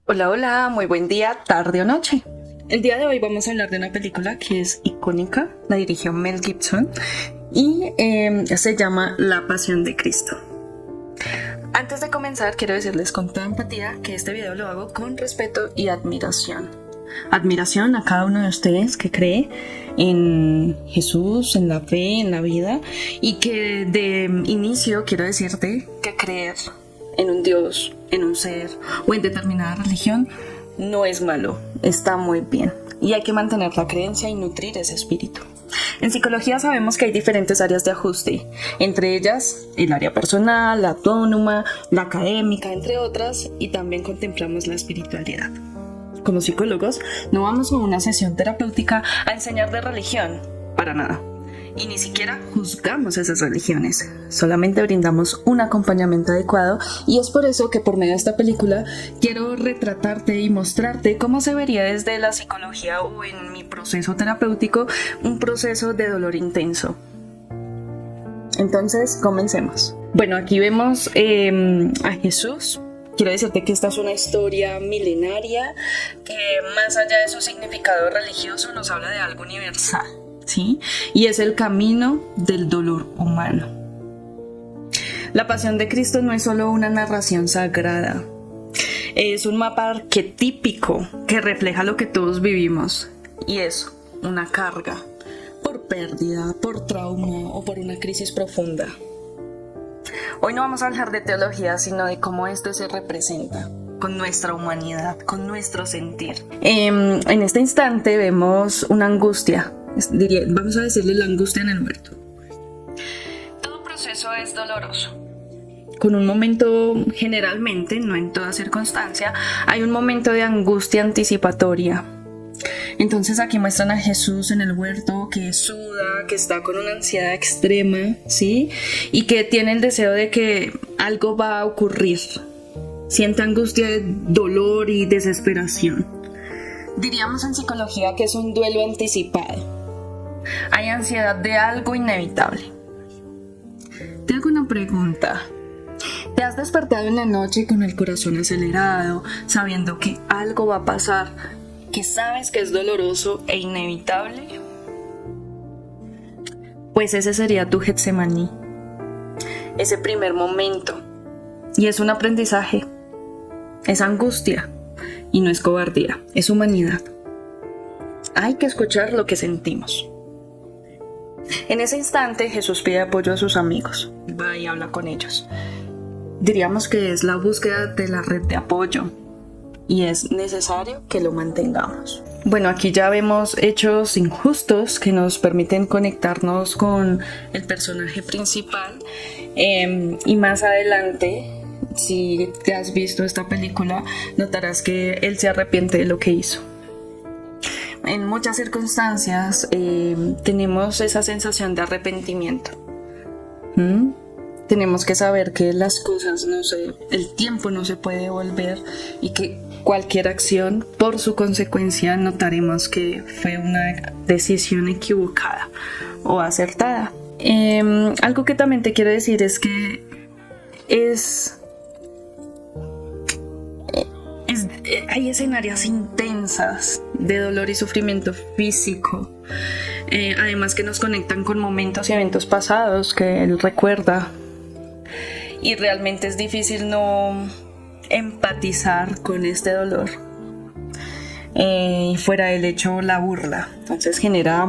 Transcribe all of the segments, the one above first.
Hola, hola, muy buen día, tarde o noche. El día de hoy vamos a hablar de una película que es icónica, la dirigió Mel Gibson y se llama La Pasión de Cristo. Antes de comenzar, quiero decirles con toda empatía que este video lo hago con respeto y admiración. Admiración a cada uno de ustedes que cree en Jesús, en la fe, en la vida, y que de inicio quiero decirte que creer en un Dios, en un ser o en determinada religión no es malo, está muy bien y hay que mantener la creencia y nutrir ese espíritu. En psicología sabemos que hay diferentes áreas de ajuste, entre ellas el área personal, la autónoma, la académica, entre otras, y también contemplamos la espiritualidad. Como psicólogos, no vamos a una sesión terapéutica a enseñar de religión, para nada. Y ni siquiera juzgamos esas religiones, solamente brindamos un acompañamiento adecuado, y es por eso que por medio de esta película quiero retratarte y mostrarte cómo se vería desde la psicología o en mi proceso terapéutico un proceso de dolor intenso. Entonces, comencemos. Bueno, aquí vemos a Jesús. Quiero decirte que esta es una historia milenaria que más allá de su significado religioso nos habla de algo universal, ¿sí? Y es el camino del dolor humano. La Pasión de Cristo no es solo una narración sagrada, es un mapa arquetípico que refleja lo que todos vivimos, y es una carga por pérdida, por trauma o por una crisis profunda. Hoy no vamos a hablar de teología, sino de cómo esto se representa con nuestra humanidad, con nuestro sentir. En este instante vemos una angustia, vamos a decirle la angustia en el muerto. Todo proceso es doloroso. Con un momento, generalmente, no en toda circunstancia, hay un momento de angustia anticipatoria. Entonces aquí muestran a Jesús en el huerto que suda, que está con una ansiedad extrema, ¿sí? Y que tiene el deseo de que algo va a ocurrir. Siente angustia, dolor y desesperación. Diríamos en psicología que es un duelo anticipado. Hay ansiedad de algo inevitable. Te hago una pregunta. ¿Te has despertado en la noche con el corazón acelerado, sabiendo que algo va a pasar, que sabes que es doloroso e inevitable? Pues ese sería tu Getsemaní, ese primer momento. Y es un aprendizaje, es angustia y no es cobardía, es humanidad. Hay que escuchar lo que sentimos. En ese instante Jesús pide apoyo a sus amigos, va y habla con ellos. Diríamos que es la búsqueda de la red de apoyo y es necesario que lo mantengamos. Bueno, aquí ya vemos hechos injustos que nos permiten conectarnos con el personaje principal, y más adelante, si te has visto esta película, notarás que él se arrepiente de lo que hizo. En muchas circunstancias tenemos esa sensación de arrepentimiento. Tenemos que saber que las cosas el tiempo no se puede devolver y que cualquier acción, por su consecuencia, notaremos que fue una decisión equivocada o acertada. Algo que también te quiero decir es que hay escenarios intensas de dolor y sufrimiento físico, además que nos conectan con momentos y eventos pasados que él recuerda, y realmente es difícil no empatizar con este dolor, y fuera del hecho la burla. Entonces genera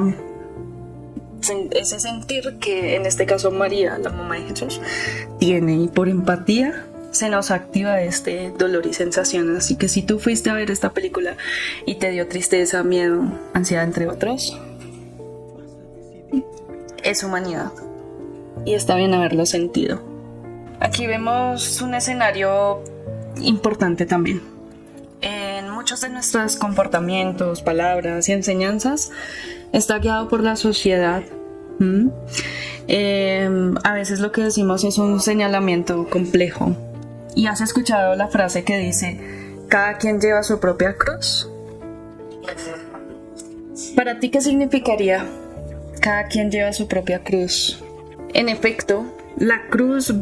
ese sentir que en este caso María, la mamá de Jesús, tiene, y por empatía se nos activa este dolor y sensación. Así que si tú fuiste a ver esta película y te dio tristeza, miedo, ansiedad, entre otros, es humanidad y está bien haberlo sentido. Aquí vemos un escenario importante también. En muchos de nuestros comportamientos, palabras y enseñanzas está guiado por la sociedad. A veces lo que decimos es un señalamiento complejo. ¿Y has escuchado la frase que dice, cada quien lleva su propia cruz? ¿Para ti qué significaría cada quien lleva su propia cruz? En efecto, la cruz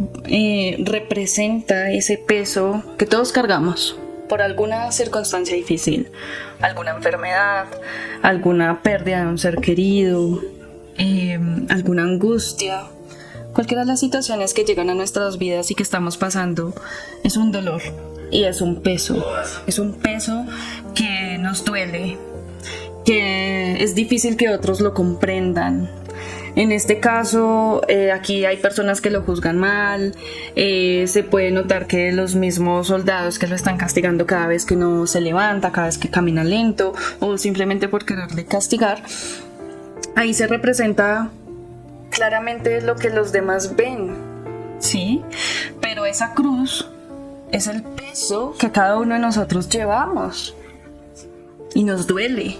representa ese peso que todos cargamos, por alguna circunstancia difícil, alguna enfermedad, alguna pérdida de un ser querido, alguna angustia. Cualquiera de las situaciones que llegan a nuestras vidas y que estamos pasando es un dolor y es un peso que nos duele, que es difícil que otros lo comprendan. En este caso, aquí hay personas que lo juzgan mal, se puede notar que los mismos soldados que lo están castigando cada vez que no se levanta, cada vez que camina lento o simplemente por quererle castigar, ahí se representa claramente lo que los demás ven, ¿sí? Pero esa cruz es el peso que cada uno de nosotros llevamos y nos duele.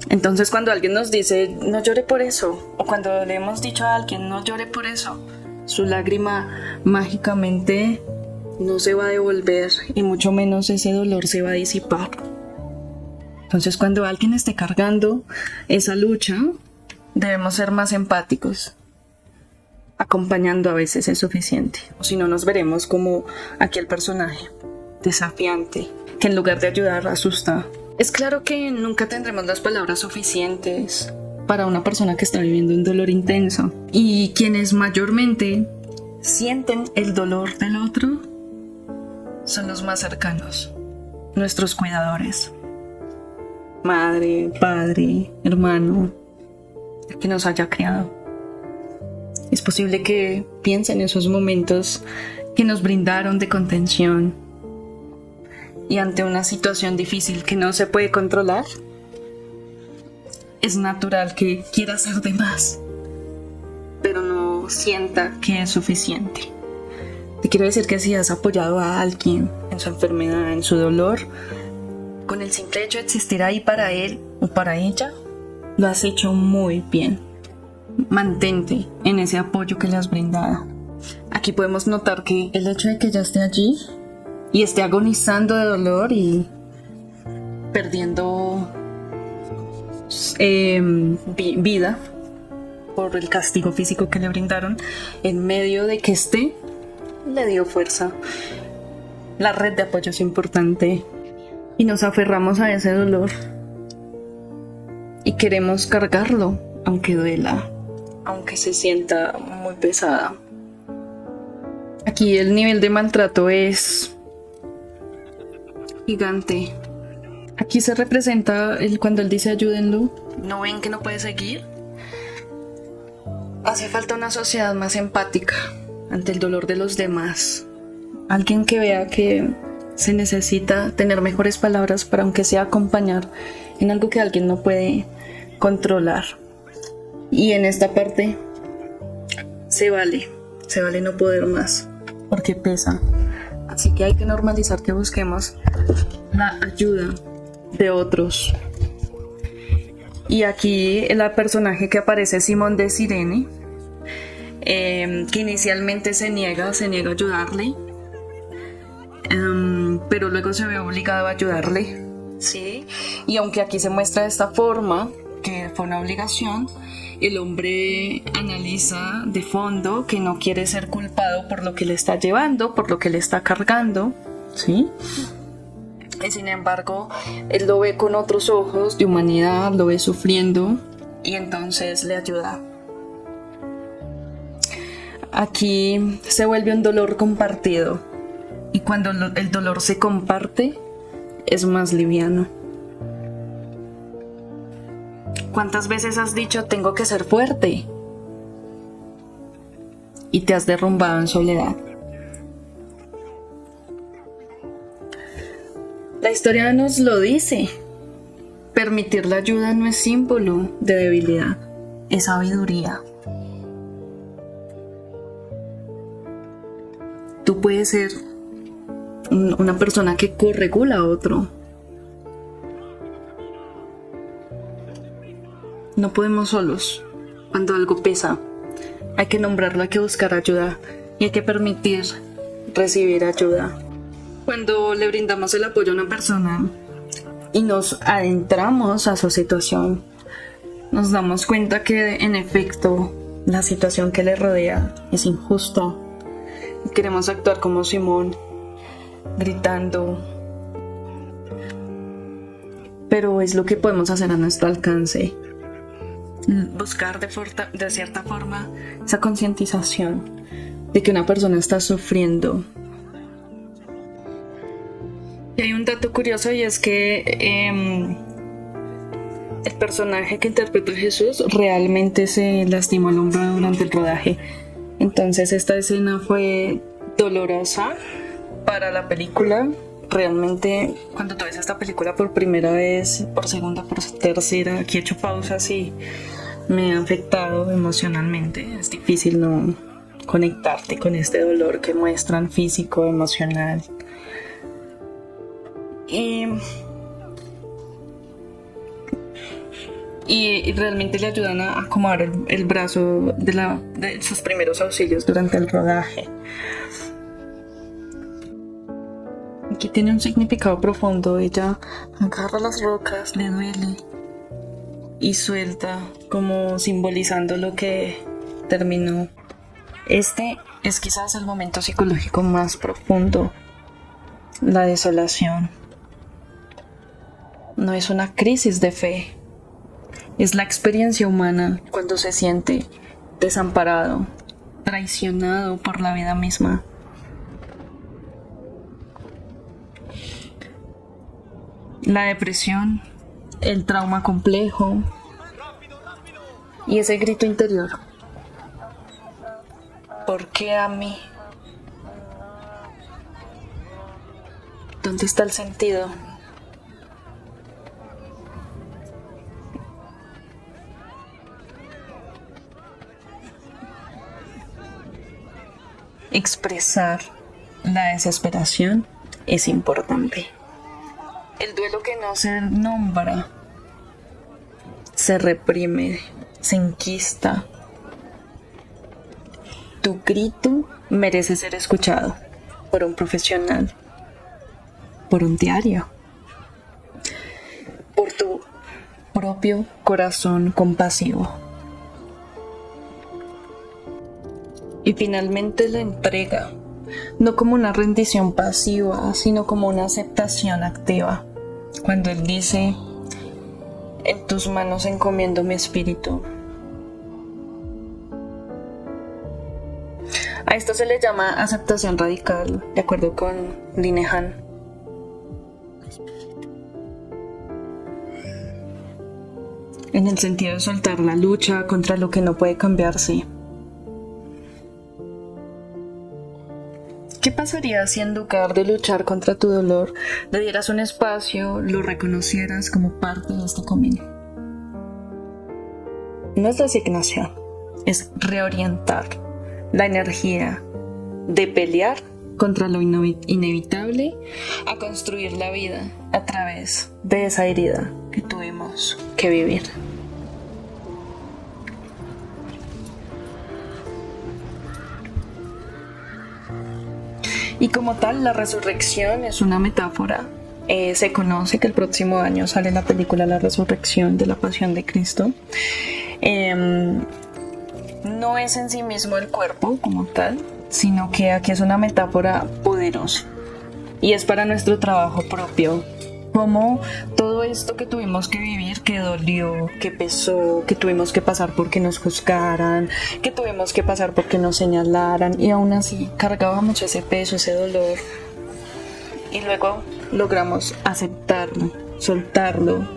Entonces cuando alguien nos dice no llore por eso, o cuando le hemos dicho a alguien no llore por eso, su lágrima mágicamente no se va a devolver y mucho menos ese dolor se va a disipar. Entonces cuando alguien esté cargando esa lucha, debemos ser más empáticos. Acompañando a veces es suficiente, o si no nos veremos como aquel personaje desafiante que en lugar de ayudar asusta. Es claro que nunca tendremos las palabras suficientes para una persona que está viviendo un dolor intenso, y quienes mayormente sienten el dolor del otro son los más cercanos, nuestros cuidadores, madre, padre, hermano, el que nos haya criado. Es posible que piensen en esos momentos que nos brindaron de contención, y ante una situación difícil que no se puede controlar, es natural que quiera hacer de más, pero no sienta que es suficiente. Te quiero decir que si has apoyado a alguien en su enfermedad, en su dolor, con el simple hecho de existir ahí para él o para ella, lo has hecho muy bien. Mantente en ese apoyo que le has brindado. Aquí podemos notar que el hecho de que ella esté allí y esté agonizando de dolor y perdiendo vida por el castigo físico que le brindaron, en medio de que esté, le dio fuerza. La red de apoyo es importante y nos aferramos a ese dolor y queremos cargarlo, aunque duela, aunque se sienta muy pesada. Aquí el nivel de maltrato es gigante. Aquí se representa cuando él dice ayúdenlo. ¿No ven que no puede seguir? Hace falta una sociedad más empática ante el dolor de los demás. Alguien que vea que se necesita tener mejores palabras para, aunque sea, acompañar en algo que alguien no puede controlar. Y en esta parte se vale no poder más, porque pesa. Así que hay que normalizar que busquemos la ayuda de otros. Y aquí el personaje que aparece, Simón de Cirene, que inicialmente se niega a ayudarle, pero luego se ve obligado a ayudarle, ¿sí? Y aunque aquí se muestra de esta forma, que fue una obligación, el hombre analiza de fondo que no quiere ser culpado por lo que le está llevando, por lo que le está cargando, ¿sí? Y sin embargo, él lo ve con otros ojos de humanidad, lo ve sufriendo y entonces le ayuda. Aquí se vuelve un dolor compartido, y cuando el dolor se comparte, es más liviano. ¿Cuántas veces has dicho tengo que ser fuerte? Y te has derrumbado en soledad. La historia nos lo dice. Permitir la ayuda no es símbolo de debilidad, es sabiduría. Tú puedes ser una persona que corregula a otro. No podemos solos. Cuando algo pesa, hay que nombrarlo, hay que buscar ayuda y hay que permitir recibir ayuda. Cuando le brindamos el apoyo a una persona y nos adentramos a su situación, nos damos cuenta que en efecto la situación que le rodea es injusta. Queremos actuar como Simón, gritando, pero es lo que podemos hacer a nuestro alcance. Buscar de cierta forma esa concientización de que una persona está sufriendo. Y hay un dato curioso, y es que el personaje que interpreta a Jesús realmente se lastimó el hombro durante el rodaje. Entonces esta escena fue dolorosa para la película. Realmente cuando tú ves esta película por primera vez, por segunda, por tercera, aquí he hecho pausas y me ha afectado emocionalmente. Es difícil no conectarte con este dolor que muestran, físico, emocional. Y realmente le ayudan a acomodar el brazo de sus primeros auxilios durante el rodaje. Aquí tiene un significado profundo. Ella agarra las rocas, le duele y suelta, como simbolizando lo que terminó. Este es quizás el momento psicológico más profundo, la desolación. No es una crisis de fe, es la experiencia humana cuando se siente desamparado, traicionado por la vida misma. La depresión, el trauma complejo y ese grito interior. ¿Por qué a mí? ¿Dónde está el sentido? Expresar la desesperación es importante. El duelo que no se nombra se reprime, se enquista. Tu grito merece ser escuchado por un profesional, por un diario, por tu propio corazón compasivo. Y finalmente la entrega, no como una rendición pasiva, sino como una aceptación activa. Cuando Él dice, en tus manos encomiendo mi espíritu. A esto se le llama aceptación radical, de acuerdo con Linehan. En el sentido de soltar la lucha contra lo que no puede cambiarse. ¿Qué pasaría si en lugar de luchar contra tu dolor, le dieras un espacio, lo reconocieras como parte de este camino? No es resignación, es reorientar la energía de pelear contra lo inevitable a construir la vida a través de esa herida que tuvimos que vivir. Y como tal, la resurrección es una metáfora. Se conoce que el próximo año sale la película La Resurrección de la Pasión de Cristo. No es en sí mismo el cuerpo como tal, sino que aquí es una metáfora poderosa. Y es para nuestro trabajo propio. Como todo esto que tuvimos que vivir, que dolió, que pesó, que tuvimos que pasar porque nos juzgaran, que tuvimos que pasar porque nos señalaran, y aún así cargábamos ese peso, ese dolor, y luego logramos aceptarlo, soltarlo.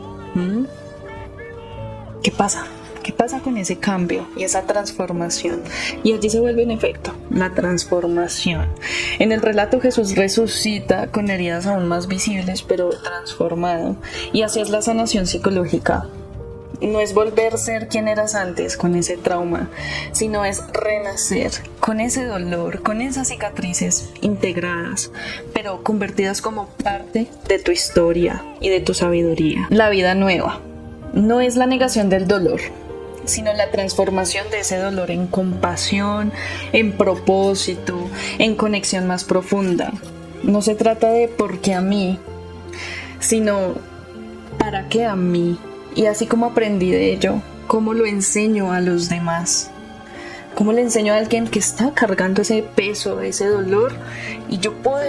¿Qué pasa? ¿Qué pasa con ese cambio y esa transformación? Y allí se vuelve en efecto la transformación. En el relato Jesús resucita con heridas aún más visibles, pero transformado. Y así es la sanación psicológica. No es volver a ser quien eras antes con ese trauma, sino es renacer con ese dolor, con esas cicatrices integradas, pero convertidas como parte de tu historia y de tu sabiduría. La vida nueva no es la negación del dolor, sino la transformación de ese dolor en compasión, en propósito, en conexión más profunda. No se trata de por qué a mí, sino para qué a mí. Y así como aprendí de ello, cómo lo enseño a los demás, ¿Cómo le enseño a alguien que está cargando ese peso, ese dolor, y yo puedo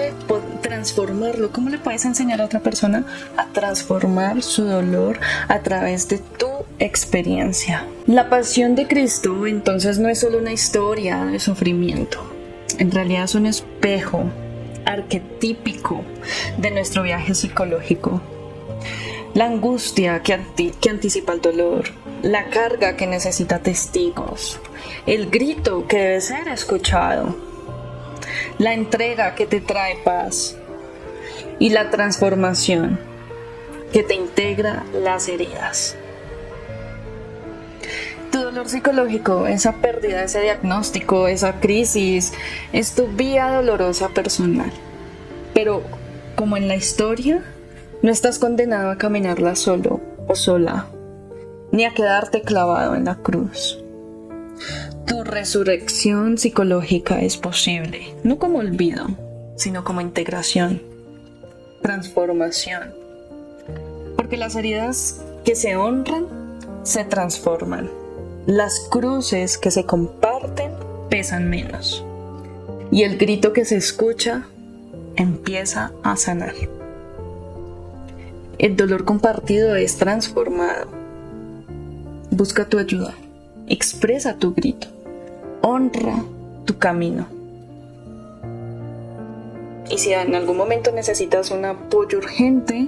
transformarlo? ¿Cómo le puedes enseñar a otra persona a transformar su dolor a través de tu experiencia? La pasión de Cristo entonces no es solo una historia de sufrimiento. En realidad es un espejo arquetípico de nuestro viaje psicológico. La angustia que anticipa el dolor, la carga que necesita testigos, el grito que debe ser escuchado, la entrega que te trae paz y la transformación que te integra las heridas. Tu dolor psicológico, esa pérdida, ese diagnóstico, esa crisis, es tu vía dolorosa personal. Pero, como en la historia, no estás condenado a caminarla solo o sola, ni a quedarte clavado en la cruz. Tu resurrección psicológica es posible, no como olvido, sino como integración, transformación. Porque las heridas que se honran, se transforman. Las cruces que se comparten pesan menos. Y el grito que se escucha empieza a sanar. El dolor compartido es transformado. Busca tu ayuda. Expresa tu grito. Honra tu camino. Y si en algún momento necesitas un apoyo urgente,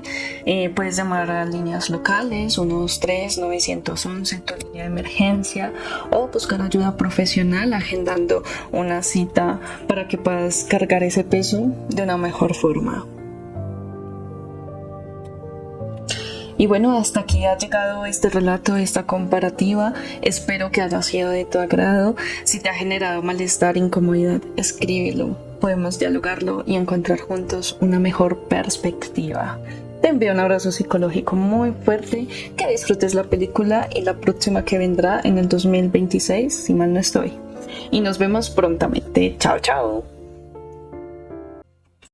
puedes llamar a líneas locales, 123-911, tu línea de emergencia, o buscar ayuda profesional agendando una cita para que puedas cargar ese peso de una mejor forma. Y bueno, hasta aquí ha llegado este relato, esta comparativa. Espero que haya sido de tu agrado. Si te ha generado malestar, incomodidad, escríbelo. Podemos dialogarlo y encontrar juntos una mejor perspectiva. Te envío un abrazo psicológico muy fuerte. Que disfrutes la película y la próxima que vendrá en el 2026, si mal no estoy. Y nos vemos prontamente. Chao, chao.